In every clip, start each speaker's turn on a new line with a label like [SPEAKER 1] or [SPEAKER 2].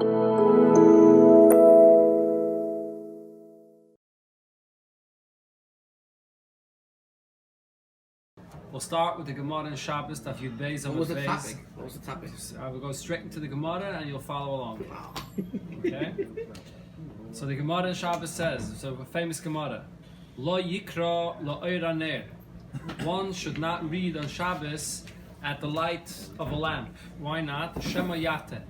[SPEAKER 1] We'll start with the Gemara in Shabbos, Daf Yud Beis.
[SPEAKER 2] What was the topic? What was the topic?
[SPEAKER 1] I will go straight into the Gemara and you'll follow along.
[SPEAKER 2] Wow.
[SPEAKER 1] Okay? So the Gemara in Shabbos says, it's a famous Gemara, Lo Yikra Lo Oira Ner. One should not read on Shabbos at the light of a lamp. Why not? Shema Yate.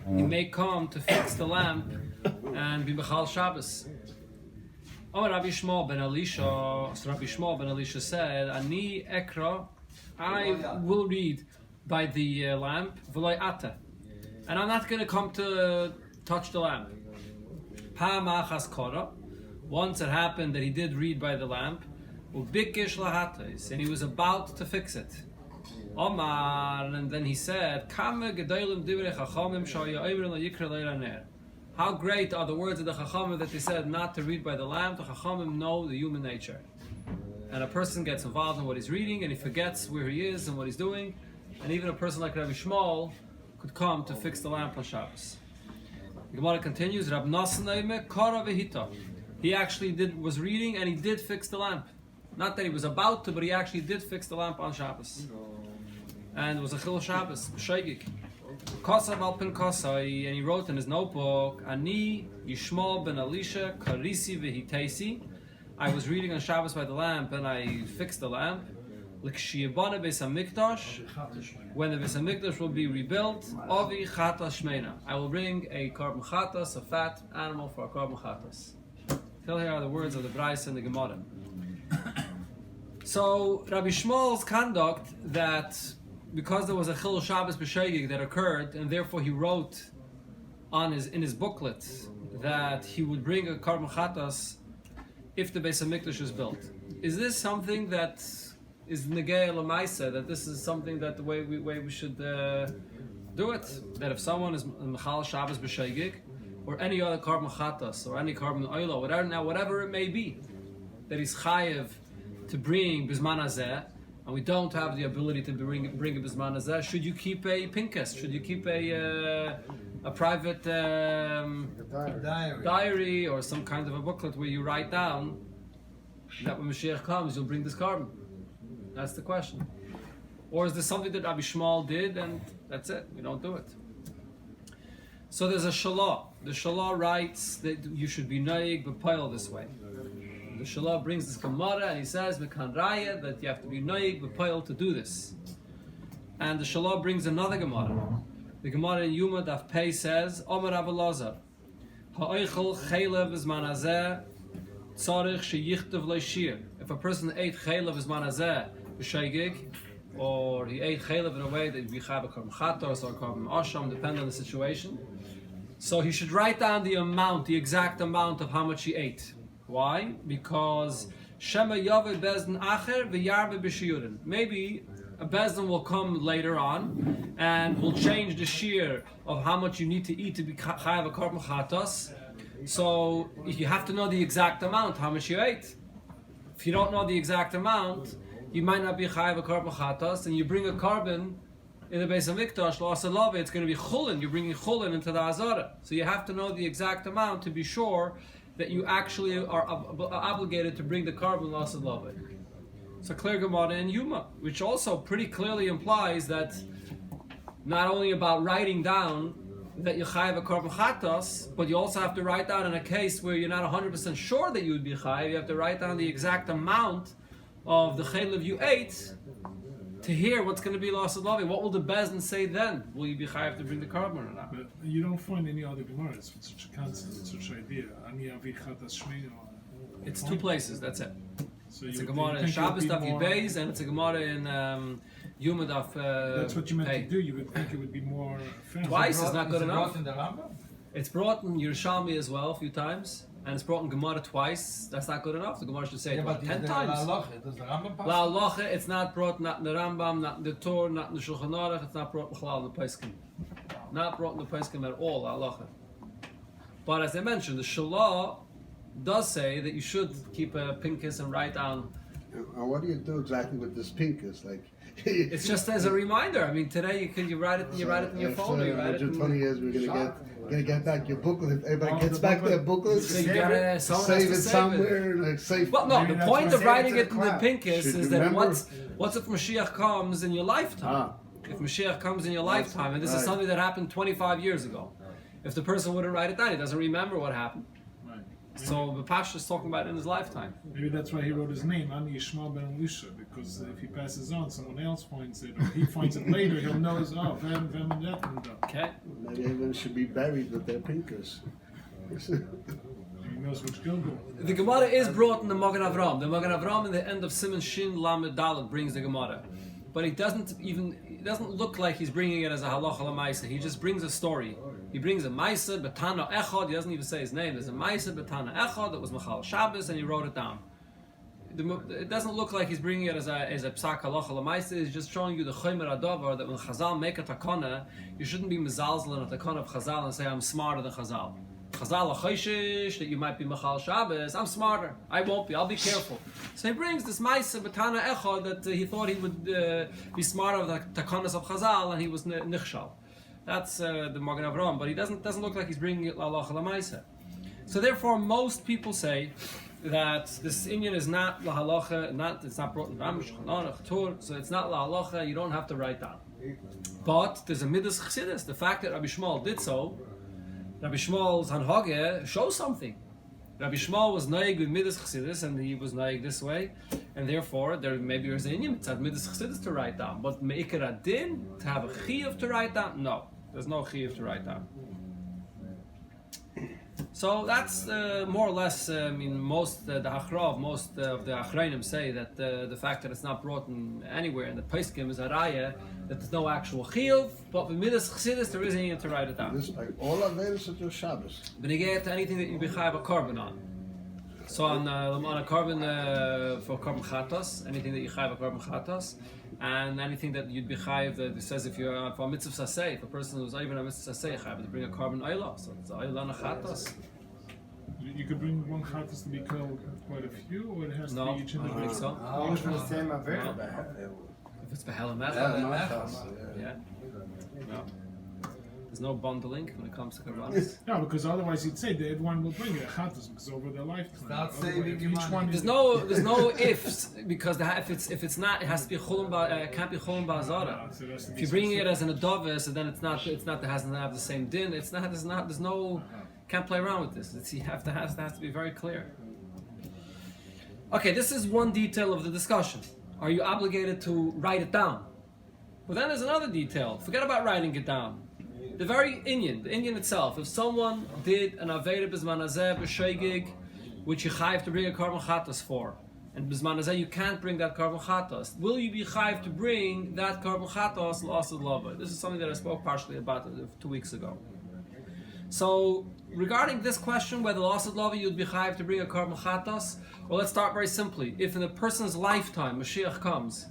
[SPEAKER 1] He may come to fix the lamp and be Bechal Shabbos. Oh, Rabbi Shmuel ben Elisha. So Rabbi Shmuel ben Elisha said, "Ani ekra, I will read by the lamp, v'loy ata, and I'm not going to come to touch the lamp." Pa'am achas kora. Once it happened that he did read by the lamp, ubikish lahatais, and he was about to fix it. Omar, and then he said, "Kama gedolim divrei chachamim shaya omer lo yikra leira ner." How great are the words of the Chachamim that they said not to read by the lamp. The Chachamim know the human nature. And a person gets involved in what he's reading and he forgets where he is and what he's doing. And even a person like Rabbi Shmuel could come to fix the lamp on Shabbos. The Gemara continues, Rab Nasan Kara Vehita. He actually was reading and he did fix the lamp. Not that he was about to, but he actually did fix the lamp on Shabbos. And it was a Chil Shabbos, B'Shaygig. Kosav al pen kosai, and he wrote in his notebook, Ani Yishmael ben Elisha karisi v'hitaisi. I was reading on Shabbos by the lamp, and I fixed the lamp. L'kshiyabana beis hamikdash, when the beis hamikdash will be rebuilt, avi chatas shmeina. I will bring a korban chatas, a fat animal for a korban chatas. Till here are the words of the Bryce and the Gemara. So Rabbi Shmuel's conduct that, because there was a Chil Shabbos B'Shaygig that occurred, and therefore he wrote in his booklet that he would bring a Korban Chatas if the Beis HaMikdash is built. Is this something that is Negei L'Maisa, that this is something that the way we should do it? That if someone is Mechal Shabbos B'Shaygig, or any other Korban Chatas, or any Korban Oila, whatever it may be, that he's Chayev to bring Bizman Hazeh, and we don't have the ability to bring a Bizman Hazeh, should you keep a pinkus? Should you keep a private diary or some kind of a booklet where you write down that when Moshiach comes, you'll bring this carbon? That's the question. Or is this something that Rabbi Shmuel did and that's it? We don't do it. So there's a Shalah. The Shalah writes that you should be noig b'poil this way. The Shalah brings this Gemara and he says Mekan Raya that you have to be noig b'poil to do this. And the Shalah brings another Gemara. The Gemara in Yuma Daf Pei says Omer Rav Elazar Ha'oichel chaylev b'zman hazeh tzarich sheyichtav leishir. If a person ate chaylev b'zman hazeh b'shaygig, or he ate chaylev in a way that we have a korban chatos or a korban asham, depending on the situation, so he should write down the exact amount of how much he ate. Why? Because Shema Yaveh Bezdin Acher v'Yarbe B'Shiurin. Maybe a Bezdin will come later on and will change the shear of how much you need to eat to be chayav a korban chatos. So you have to know the exact amount, how much you ate. If you don't know the exact amount, you might not be chayav a korban chatos, and you bring a korban in the Beis HaMikdash, lo asalave, it's going to be chulin. You're bringing chulin into the azara. So you have to know the exact amount to be sure that you actually are obligated to bring the korban lo asalave. So clear Gemara in Yuma, which also pretty clearly implies that not only about writing down that you chayav a korban chatos, but you also have to write down in a case where you're not 100% sure that you would be chayav. You have to write down the exact amount of the chaylev you ate to hear what's going to be lost of loving. What will the Bezdin say then? Will you be chayav to bring the korban or not?
[SPEAKER 3] But you don't find any other Gemaras with such a concept, such an idea.
[SPEAKER 1] It's two places, that's it.
[SPEAKER 3] So
[SPEAKER 1] it's a Gemara in Shabbos Daf Yud Beis, and it's a Gemara in Yuma Daf
[SPEAKER 3] That's what you meant to do. You would think it would be more famous.
[SPEAKER 1] Twice is not good enough.
[SPEAKER 4] Brought in the Rambam?
[SPEAKER 1] It's brought in Yerushalmi as well a few times, and it's brought in Gemara twice. That's not good enough. The Gemara should say it about 10 times.
[SPEAKER 4] Does the Rambam pass?
[SPEAKER 1] La Halacha, it's not brought not in the Rambam, not in the Torah, not in the Shulchan Aruch. It's not brought in the Pesachim. Not brought in the Pesachim at all. La Halacha. But as I mentioned, the Shalah does say that you should keep a pinkus and write down
[SPEAKER 2] And what do you do exactly with this pinkus? Like,
[SPEAKER 1] It's just as a reminder. I mean, today you write it in your phone. Or you write it in
[SPEAKER 2] 20 years, we're gonna get back your booklet. Everybody gets back their booklet.
[SPEAKER 1] So you gotta
[SPEAKER 2] save it somewhere, like safe.
[SPEAKER 1] Well, no.
[SPEAKER 3] Maybe
[SPEAKER 1] The
[SPEAKER 3] that's
[SPEAKER 1] point
[SPEAKER 3] why
[SPEAKER 1] of
[SPEAKER 3] I
[SPEAKER 1] writing
[SPEAKER 3] say
[SPEAKER 1] it in the pinkus
[SPEAKER 2] Should
[SPEAKER 1] is
[SPEAKER 2] you
[SPEAKER 1] that
[SPEAKER 2] remember?
[SPEAKER 1] what's if Moshiach comes in your lifetime? If Mashiach comes in your lifetime, and this is
[SPEAKER 2] right.
[SPEAKER 1] something that happened 25 years ago, if the person wouldn't write it down, he doesn't remember what happened.
[SPEAKER 3] Right.
[SPEAKER 1] So the Pasha is talking about it in his lifetime.
[SPEAKER 3] Maybe that's why he wrote his name, Ani Yishmael ben Elisha, because if he passes on, someone else finds it, or he finds it later, he'll know, Vem and that.
[SPEAKER 1] Okay.
[SPEAKER 2] Maybe everyone should be buried with their pinkus.
[SPEAKER 3] He knows which Gilgal.
[SPEAKER 1] The Gemara is brought in the Magen Avram. The Magen Avram in the end of Siman Shin Lamed Dalet brings the Gemara. But it doesn't look like he's bringing it as a halacha l'maisa. He just brings a story. He brings a maisa betana echad. He doesn't even say his name. There's a maisa betana echad that was Machal Shabbos, and he wrote it down. It doesn't look like he's bringing it as a psak halacha l'maisa. He's just showing you the chomer adavar that when Chazal make a takana, you shouldn't be mezalzel in a takana of Chazal and say I'm smarter than Chazal. Chazal achoshish that you might be Machal Shabbos. I'm smarter. I won't be. I'll be careful. So he brings this Maisa Batana Echad that he thought he would be smarter of the Takanas of Chazal, and he was Nichshal. That's the Magen Avram, but he doesn't look like he's bringing it La Maisa. So therefore, most people say that this Inyan is not La Halacha, it's not brought in Ramish, Chatur, so it's not La Halacha. You don't have to write down. But there's a Midas Chassidus. The fact that Rabbi Shmuel did so. Rabbi Shmuel's Hanhage shows something. Rabbi Shmuel was naig with Midas Chassidus, and he was naig this way, and therefore maybe there's an inyan it's at Midas Chassidus to write down. But Meikar Adin, to have a chiyuv to write down, no, there's no chiyuv to write down. So that's more or less. Most the Achrav, most of the Achrayim say that the fact that it's not brought in anywhere in the Peskim is a raya that there's no actual chiyuv, but with Midas Chassidus there is a need to write it down.
[SPEAKER 2] This, like, all Avedas are just Shabbos.
[SPEAKER 1] But you get anything that you be chayav a carbon on. So on a carbon for carbon chatos, anything that you chayav a carbon chatos, and anything that you'd be chayav that it says if you're for a mitzvah saseh, if a person who's even a mitzvah saseh chayav to bring a carbon oila, so it's oila on a chatos.
[SPEAKER 3] You could bring one Chatos to be called quite a few, or it has to
[SPEAKER 1] No,
[SPEAKER 3] be each
[SPEAKER 1] I don't think so. If it's behelam yeah. No. There's no bundling when it comes to karbanos.
[SPEAKER 3] No, because otherwise he'd say that everyone will bring a Chatos because over their lifetime.
[SPEAKER 4] Start saving your money.
[SPEAKER 1] There's no ifs because if it's not, it has to be chulum it can't be chulum ba'azara. If you're bringing it as an adova, so then it doesn't have the same din. There's no can't play around with this. It has to be very clear. Okay, this is one detail of the discussion. Are you obligated to write it down? Well, then there's another detail. Forget about writing it down. The very Inyan, the Inyan itself. If someone did an Aveda B'zman Hazeh B'sheigig, which you chayiv to bring a carbon chatos for, and B'zman Hazeh you can't bring that carbon chatos, will you be chayiv to bring that carbon chatos l'asad lava? This is something that I spoke partially about 2 weeks ago. So, regarding this question, whether l'asad lava you'd be chayiv to bring a carbon chatos, well, let's start very simply. If in a person's lifetime Mashiach comes,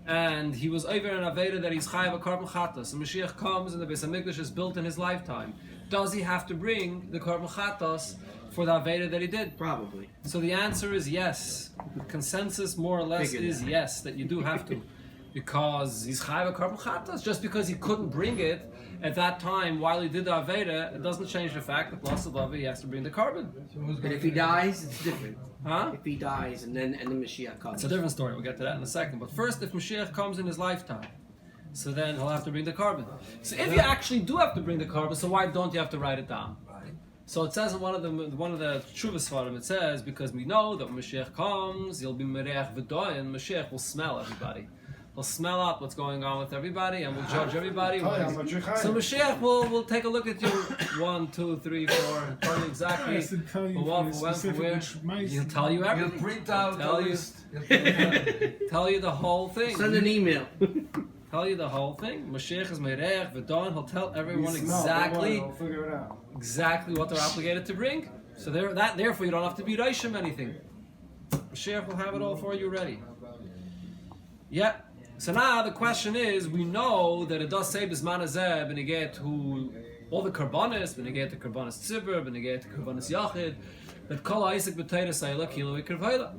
[SPEAKER 1] and he was over an Aveda that he's chayav a carbon chatos, and Mashiach comes and the Beis HaMikdash is built in his lifetime, does he have to bring the carbon chatos for the Aveda that he did?
[SPEAKER 5] Probably.
[SPEAKER 1] So the answer is yes. The consensus more or less is yes, that you do have to. Because he's chayav a carbon chatos. Just because he couldn't bring it at that time while he did the Aveda, it doesn't change the fact that l'asad lava he has to bring the carbon.
[SPEAKER 5] But if he dies, it's different.
[SPEAKER 1] Huh?
[SPEAKER 5] If he dies and then Mashiach comes.
[SPEAKER 1] It's a different story. We'll get to that in a second. But first, if Mashiach comes in his lifetime, so then he'll have to bring the carbon. So if you actually do have to bring the carbon, so why don't you have to write it down? So it says in one of the Tshuvas Svarim, it says, because we know that when Mashiach comes, he'll be Mereach V'doy, and Mashiach will smell everybody. He'll smell out what's going on with everybody, and will judge everybody. So Mashiach will take a look at you, 1, 2, 3, 4, tell you exactly where. He'll tell you everything.
[SPEAKER 4] He'll print out
[SPEAKER 1] tell
[SPEAKER 4] the
[SPEAKER 1] you,
[SPEAKER 4] list.
[SPEAKER 1] tell you the whole thing.
[SPEAKER 5] Send an email.
[SPEAKER 1] Tell you the whole thing. Mashiach is Meirech V'don. He'll tell everyone exactly what they're obligated to bring. So therefore you don't have to be Reishim anything. Mashiach will have it all for you ready. Yeah. So now the question is, we know that it does say B'zman Hazeh b'negeh to all the karbanis, b'negeh to karbanis tzibur, b'negeh to karbanis yachid, that kol ha'isik b'teiras ha'ila kilo v'kervayla.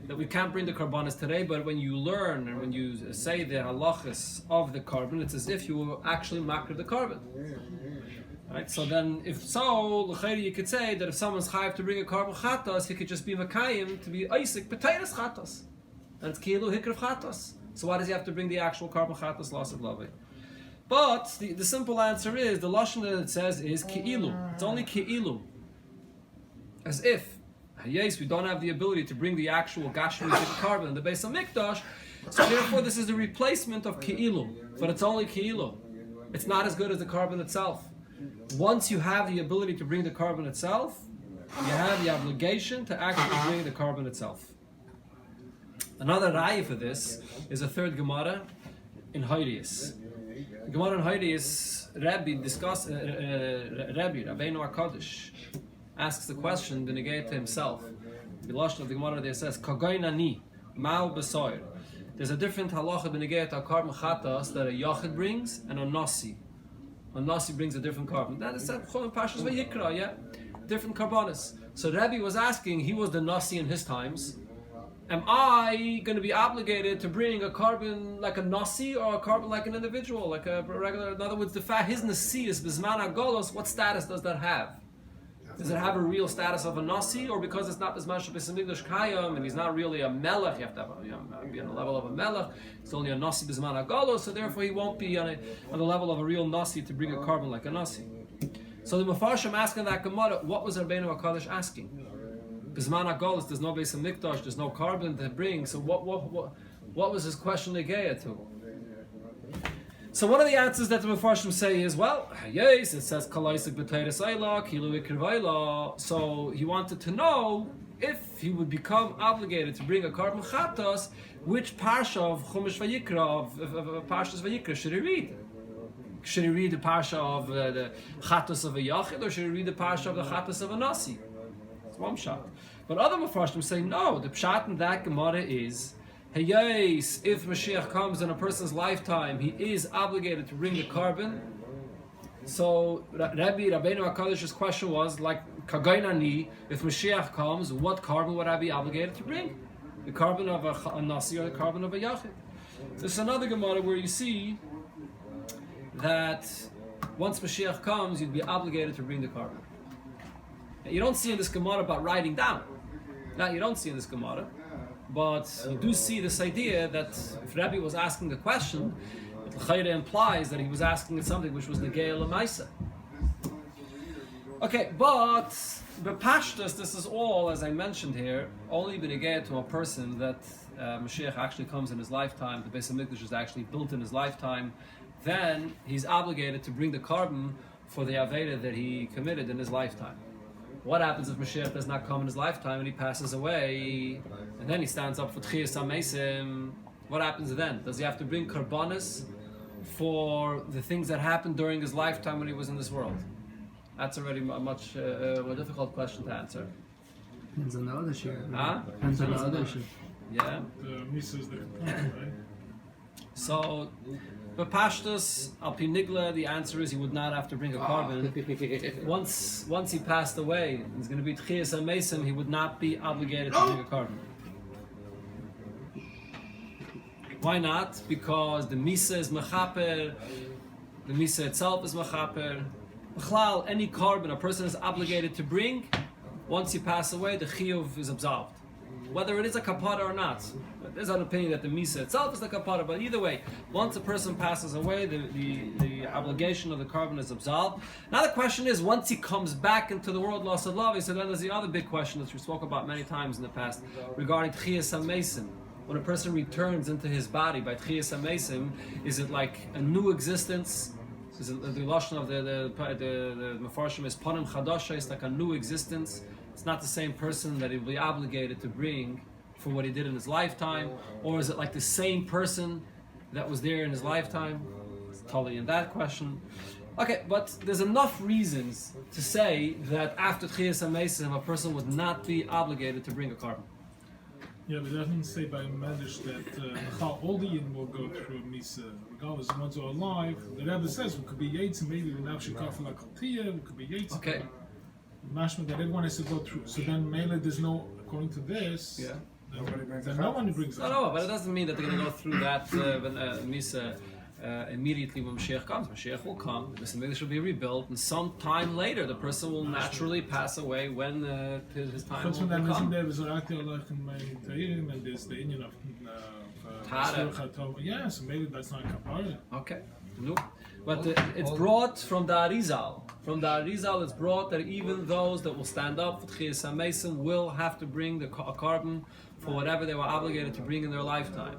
[SPEAKER 1] That we can't bring the karbanis today, but when you learn and when you say the halachas of the carbon, it's as if you were actually makar the carbon. Right? So then, if so, you could say that if someone's chayav to bring a carbon chatos, he could just be makayim to be Isaac potatoes chatos, and it's kilu hikrav chatos. So why does he have to bring the actual carbon chatos loss of love? But the simple answer is the lashon that it says is ki'ilu. It's only ki'ilu, as if yes, we don't have the ability to bring the actual gashmi carbon in the base of mikdash, so therefore this is a replacement of ki'ilu, but it's only ki'ilu. It's not as good as the carbon itself. Once you have the ability to bring the carbon itself, you have the obligation to actually bring the carbon itself. Another raya for this is a third Gemara in Hodius. Gemara in Hodius, Rabbi Rabbeinu HaKadosh, asks the question, the negate to himself. The lashon of the Gemara there says, Kagoynani, Ma'al Besoir. There's a different halacha b'negei to carbon chatas that a yachid brings and a nasi. A nasi brings a different carbon. That is said Chol Pashas Vayikra, yeah? Different carbonis. So Rabbi was asking, he was the nasi in his times. Am I going to be obligated to bring a carbon like a nasi or a carbon like an individual, like a regular? In other words, the fact his nasi is bizman Goluss, what status does that have? Does it have a real status of a nasi, or because it's not bizman shabisamigdash kayam and he's not really a melech, you have to have be on the level of a melech. It's only a nasi bizman Goluss, so therefore he won't be on the level of a real nasi to bring a carbon like a nasi. So the Mefarshim asking that Gemara, what was Rabbeinu HaKadosh asking? Bizman Goluss, there's no base of mikdash, there's no carbon to bring. So what was his question negaya to? So one of the answers that the Mefarshim say is, well, yes, it says kalaisik b'teiris ayla, kilu ikirvayla. So he wanted to know if he would become obligated to bring a carbon chatos, which parsha of Chumash Vayikra, of Parshas Vayikra, should he read? Should he read the parsha of the chatos of a yachid, or should he read the parsha of the chatos of a nasi? It's one shot. But other Mefarshim say, no, the pshat in that Gemara is, hey, yes, if Moshiach comes in a person's lifetime, he is obligated to bring the carbon. So Rabbeinu HaKadosh's question was, like, Kagoynani, if Moshiach comes, what carbon would I be obligated to bring? The carbon of a nasi or the carbon of a yachid? There's another Gemara where you see that once Moshiach comes, you'd be obligated to bring the carbon. Now, you don't see in this Gemara about writing down. Now, you don't see in this Gemara. But you do see this idea that if Rabbi was asking the question, it implies that he was asking something which was Negei L'maisa. Okay, but B'pashtus, this is all, as I mentioned here, only B'negei to a person that Mashiach actually comes in his lifetime, the Beis HaMikdash is actually built in his lifetime, then he's obligated to bring the carbon for the Aveda that he committed in his lifetime. What happens if Mashiach does not come in his lifetime and he passes away, and then he stands up for Tchiyas HaMeisim? What happens then? Does he have to bring karbanis for the things that happened during his lifetime when he was in this world? That's already a much more difficult question to answer.
[SPEAKER 4] Depends on the other share.
[SPEAKER 1] Huh?
[SPEAKER 4] Depends on the other share.
[SPEAKER 1] Yeah.
[SPEAKER 3] The Misa is the component, right?
[SPEAKER 1] So, B'pashtus, al pi nigla, the answer is he would not have to bring a carbon. Once he passed away, he's going to be Tchiyas HaMeisim, he would not be obligated to bring a carbon. Why not? Because the Misa is Mechaper, the Misa itself is Mechaper. B'chlal, any carbon a person is obligated to bring, once you pass away, the Chiyuv is absolved. Whether it is a kapara or not. There's an opinion that the Misa itself is the kapara, but either way, once a person passes away, the obligation of the carbon is absolved. Now the question is, once he comes back into the world, lost of love, so then there's the other big question that we spoke about many times in the past, regarding Tchiyas HaMeisim. When a person returns into his body by Tchiyas HaMeisim, is it like a new existence? Is it the lashon of the Mefarshim is Panim Chadasha, it's like a new existence? It's not the same person that he will be obligated to bring for what he did in his lifetime, or is it like the same person that was there in his lifetime? It's totally in that question. Okay, but there's enough reasons to say that after Tchiyas HaMeisim, a person would not be obligated to bring a carbon.
[SPEAKER 3] Yeah, but that doesn't say by Medish that all the Yidden will go through a Misa, regardless of ones who are alive. The Rebbe says we could be Yates, maybe we're not Shekafel HaKaltiyah, we could be Yates.
[SPEAKER 1] Okay.
[SPEAKER 3] mashma that everyone has to go through. So then, Mela, there's no, according to this,
[SPEAKER 1] Yeah.
[SPEAKER 3] then no one brings the
[SPEAKER 1] No, but it doesn't mean that they're going to go through that Misa immediately when Moshiach comes. Moshiach will come, the Beis Hamikdash will be rebuilt, and sometime later the person will naturally pass away when his time
[SPEAKER 3] Chutz from
[SPEAKER 1] will
[SPEAKER 3] that, isn't
[SPEAKER 1] come.
[SPEAKER 3] there V'zorati Olachem Teirim, and there's the Indian of
[SPEAKER 1] Tara.
[SPEAKER 3] Chatos. Yeah, so maybe that's not kapara.
[SPEAKER 1] Okay. No. But it's brought from the Arizal. From the Arizal, it's brought that even those that will stand up for Tchias HaMesim will have to bring a carbon for whatever they were obligated to bring in their lifetime.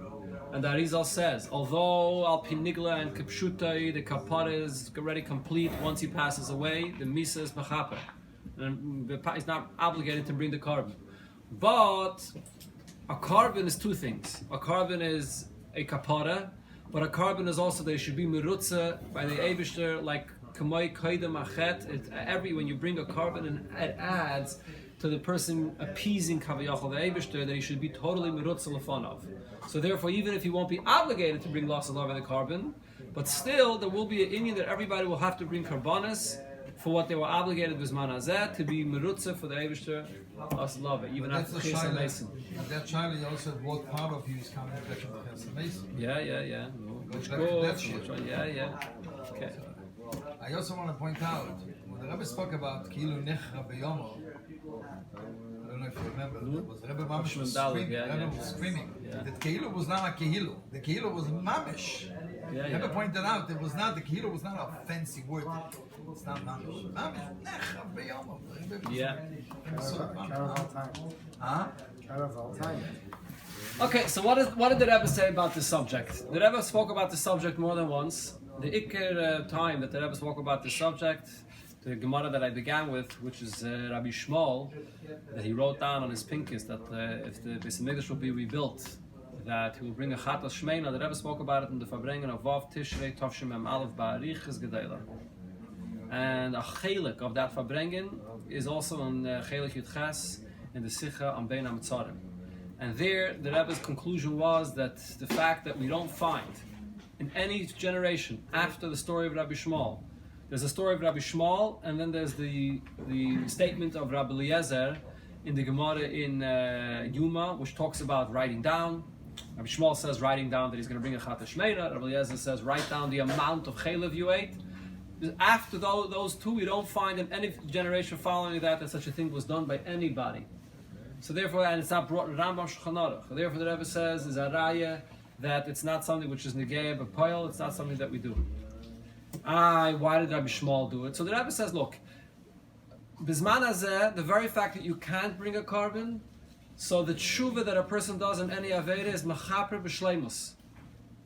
[SPEAKER 1] And the Arizal says, although Al Pinigla and Kipshutai, the kapara is already complete once he passes away, the Misa is Mechaper. And he's not obligated to bring the carbon. But a carbon is two things. A carbon is a kapara, but a carbon is also that it should be merutza by the Eibishter, like kamoi kaidem achet. When you bring a carbon, and it adds to the person appeasing kaviyachol the Eibishter that he should be totally merutza lefanov. So therefore, even if he won't be obligated to bring loss of love in the carbon, but still there will be an Indian that everybody will have to bring karbanis for what they were obligated with manazet to be merutza for the Eibishter loss of love, even after Chis HaMesim.
[SPEAKER 6] That child he also brought part of his coming back to the Chis HaMesim.
[SPEAKER 1] Yeah.
[SPEAKER 6] Goes back to that shit.
[SPEAKER 1] Yeah. Okay.
[SPEAKER 6] I also want to point out, when the Rebbe spoke about Kilu Nechra Beyomo, I don't know if you remember, it was Rebbe Mamish was screaming, Rebbe was screaming. The Kilu was not a Kilu, the Kilu was Mamish. Rebbe pointed out, it was not, the Kilu was not a fancy word. It's not Mamish. Mamish, Nechra Beyomo.
[SPEAKER 1] Yeah.
[SPEAKER 6] Huh?
[SPEAKER 1] Okay, so what did the Rebbe say about this subject? The Rebbe spoke about this subject more than once. The Iker time that the Rebbe spoke about this subject, the Gemara that I began with, which is Rabbi Shmuel, that he wrote down on his pinkis that if the Beis Hamikdash will be rebuilt, that he will bring a Chatos Shmeina. The Rebbe spoke about it in the Farbrengen of Vav Tishrei Tovshim Mem Aleph Ba'arichas Gedela. And a chelik of that Farbrengen is also in chelik Yud Ches in the Sicha on Bein HaMetzarim. And there, the Rebbe's conclusion was that the fact that we don't find in any generation after the story of Rabbi Shmuel, there's a story of Rabbi Shmuel, and then there's the statement of Rabbi Eliezer in the Gemara in Yuma, which talks about writing down. Rabbi Shmuel says writing down that he's going to bring a Chatas Shmeina. Rabbi Eliezer says write down the amount of chaylev you ate. After those two, we don't find in any generation following that such a thing was done by anybody. So therefore, and it's not brought in Rambam Shulchan Aruch. Therefore, the Rebbe says is a raya that it's not something which is negei b'poil. It's not something that we do. Why did Rabbi Shmuel do it? So the Rebbe says, look, Bizman hazeh, the very fact that you can't bring a carbon, so the tshuva that a person does in any aveda is mechaper b'shleimus.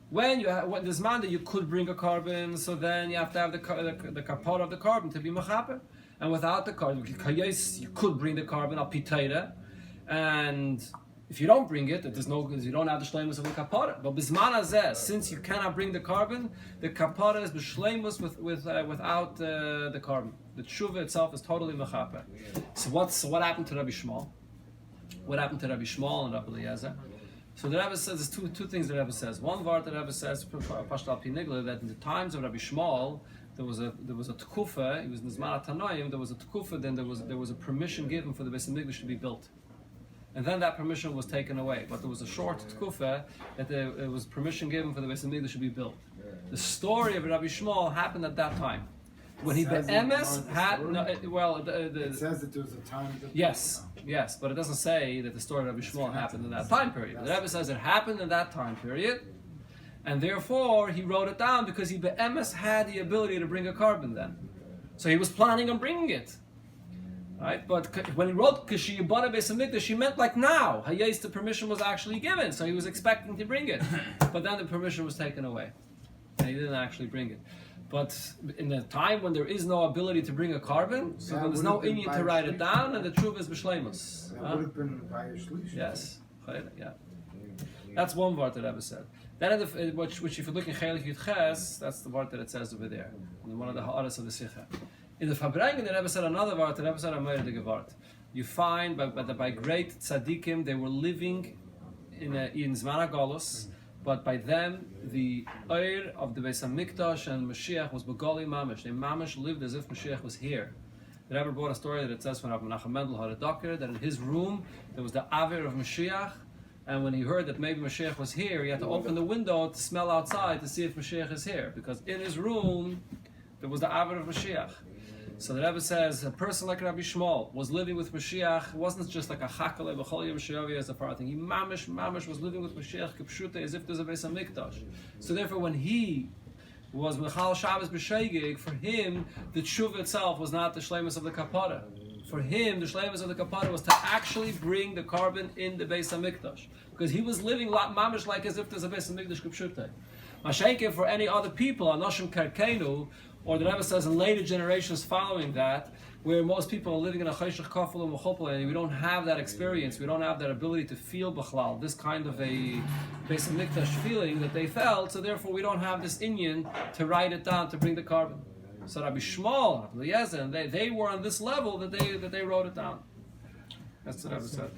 [SPEAKER 1] When there's man that you could bring a carbon, so then you have to have the kapara of the carbon to be mechaper. And without the carbon, you could bring the carbon al pitayra, and if you don't bring it, you don't have the shleimus of the kapara. But bisman hazeh, since you cannot bring the carbon, the kapara is b'shleimus without the carbon. The tshuva itself is totally mechaper. So what happened to Rabbi Shmuel? What happened to Rabbi Shmuel and Rabbi Eliezer? So the Rebbe says, there's two things the Rebbe says. One part the Rebbe says, Pashtal Pinigla, that in the times of Rabbi Shmuel, there was a tekufa, he was in the Zman HaTanoim, there was a tekufa, then there was a permission given for the Beis Hamikdash to be built. And then that permission was taken away. But there was a short tekufa that there was permission given for the Beis Hamikdash to be built. The story of Rabbi Shmuel happened at that time. When he be'emes had, it
[SPEAKER 7] says that there was a time that
[SPEAKER 1] Yes, but it doesn't say that the story of Rabbi Shmuel happened in that time period. The Rebbe says it happened in that time period, and therefore he wrote it down because he be'emes had the ability to bring a carbon then. So he was planning on bringing it. Right? But when he wrote Kashi Yibana Beis Hamikdash, he meant like now. Hayes, the permission was actually given, so he was expecting to bring it. But then the permission was taken away, and he didn't actually bring it. But in the time when there is no ability to bring a carbon, so then there's no inyan to write it down, and the truth is b'shleimus.
[SPEAKER 7] That would have been by a shlish.
[SPEAKER 1] Yes, yeah. That's one word that Rebbe said. Then, which if you look in Chelik Yud Ches, that's the word that it says over there, in one of the ha'aras of the Sicha. In the Farbrengen, the Rebbe said another word. The Rebbe said a meidige word. You find by great tzaddikim they were living in Zman Goluss. But by them, the Eir of the Beis Hamikdash and Moshiach was Begoli Mamish. They Mamish lived as if Moshiach was here. The Rebbe brought a story that it says when Rabbi Menachem Mendel had a doctor, that in his room there was the Avir of Moshiach, and when he heard that maybe Moshiach was here, he had to open the window to smell outside to see if Moshiach is here, because in his room there was the Avir of Moshiach. So the Rebbe says a person like Rabbi Shmuel was living with Moshiach. It wasn't just like a chakale b'chol yom sheyavi as a far thing. He mamish was living with Moshiach k'pshuta as if there's a Beis Hamikdash. So therefore, when he was Mechal Shabbos b'Sheigig, for him the tshuva itself was not the shleimus of the kapara. For him, the shleimus of the kapara was to actually bring the carbon in the Beis Hamikdash, because he was living mamish like as if there's a Beis Hamikdash k'pshuta. Mashenke for any other people, Anoshim Karkenu, or the Rebbe says in later generations following that, where most people are living in a chayshach kafel and mechopel, and we don't have that experience, we don't have that ability to feel b'chlal, this kind of a Beis Hamikdash feeling that they felt, so therefore we don't have this inyan to write it down, to bring the carbon. So Rabbi Shmuel, Rabbi Eliezer, and they were on this level that they wrote it down. That's what Rebbe said.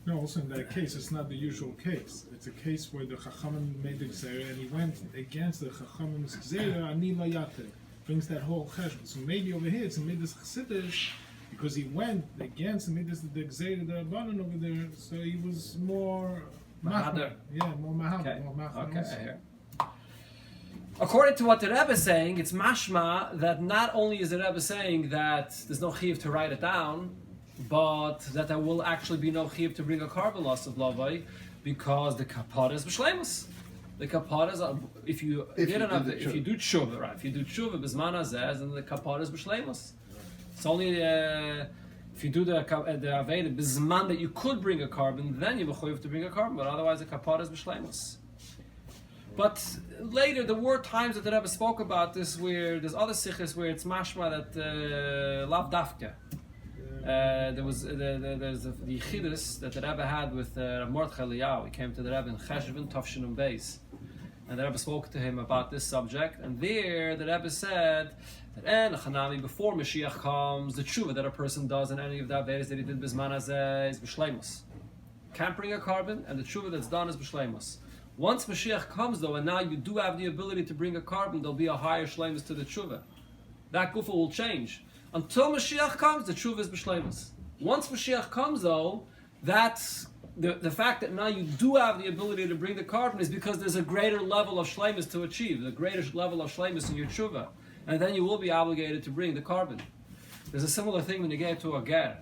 [SPEAKER 3] No, also in that case, it's not the usual case. It's a case where the Chachamim made the Gzeira and he went against the Chachamim's Gzeira, Ani La Yater. Brings that whole cheshbon. So maybe over here it's a Midas Chassidus, because he went against the Midas the Gzeira, the Rabbanan over there, so he was more
[SPEAKER 1] Mahader.
[SPEAKER 3] Yeah, more Mahader.
[SPEAKER 1] Okay,
[SPEAKER 3] More Mahader
[SPEAKER 1] okay,
[SPEAKER 3] also.
[SPEAKER 1] I hear. According to what the Rebbe is saying, it's mashma that not only is the Rebbe saying that there's no chiyuv to write it down, but that there will actually be no chiyuv to bring a carbon loss of lavai, because the kapara is b'shleimus. The kaparas are, if you do tshuva, right? If you do tshuva b'zman hazeh, then the kapara is b'shleimus. It's only if you do the aveda b'zman that you could bring a carbon, then you have to bring a carbon. But otherwise, the kapara is b'shleimus. But later, there were times that the Rebbe spoke about this, where there's other sikhs where it's mashma that lav dafka. There's the Chidus that the Rebbe had with Mordechai Eliyahu. He came to the Rebbe in Cheshvan, Tavshinum Beis, and the Rebbe spoke to him about this subject. And there, the Rebbe said that before Mashiach comes, the tshuva that a person does in any of the avedas that he did bisman hazeh is b'shleimus. Can't bring a carbon, and the tshuva that's done is b'shleimus. Once Mashiach comes, though, and now you do have the ability to bring a carbon, there'll be a higher shleimus to the tshuva. That gufa will change. Until Mashiach comes, the tshuva is b'shleimus. Once Mashiach comes, though, that's the fact that now you do have the ability to bring the carbon is because there's a greater level of shleimus to achieve, the greater level of shleimus in your tshuva, and then you will be obligated to bring the carbon. There's a similar thing when you get to a ger,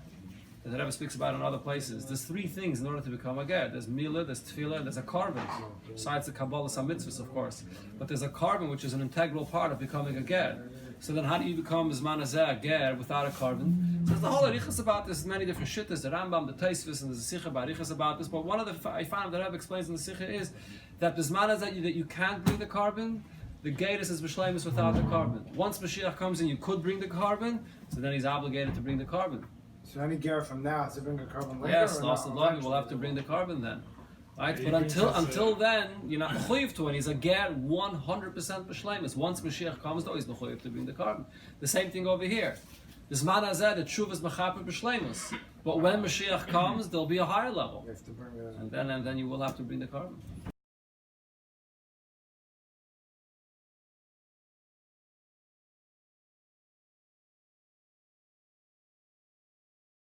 [SPEAKER 1] that the Rebbe speaks about in other places. There's three things in order to become a ger. There's milah, there's tefillah, and there's a carbon. Besides the Kabbalah mitzvahs, of course. But there's a carbon which is an integral part of becoming a ger. So then how do you become Zman Hazeh, a ger, without a carbon? So there's the whole arichas about this, many different shittas, the Rambam, the Taisvis, and there's a Sikha arichas about this. But one of the I found that Rebbe explains in the Sikha is that the Zman Hazeh that you can't bring the carbon, the Gatus is B'shleimus without the carbon. Once Mashiach comes in, you could bring the carbon, so then he's obligated to bring the carbon.
[SPEAKER 7] So any gear from now has to bring a carbon later?
[SPEAKER 1] Yes,
[SPEAKER 7] or
[SPEAKER 1] lost the
[SPEAKER 7] not?
[SPEAKER 1] log, will have to bring the carbon then. Right?
[SPEAKER 3] Yeah,
[SPEAKER 1] But
[SPEAKER 3] he
[SPEAKER 1] until then, you're not mechuyev to it. He's a ger 100% b'shleimus. Once Mashiach comes, though, he's mechuyev to bring the carbon. The same thing over here. The Zman Hazeh, the tshuva is mechaper b'shleimus. But when Mashiach comes, there'll be a higher level.
[SPEAKER 7] You have to bring a...
[SPEAKER 1] And then you will have to bring the carbon.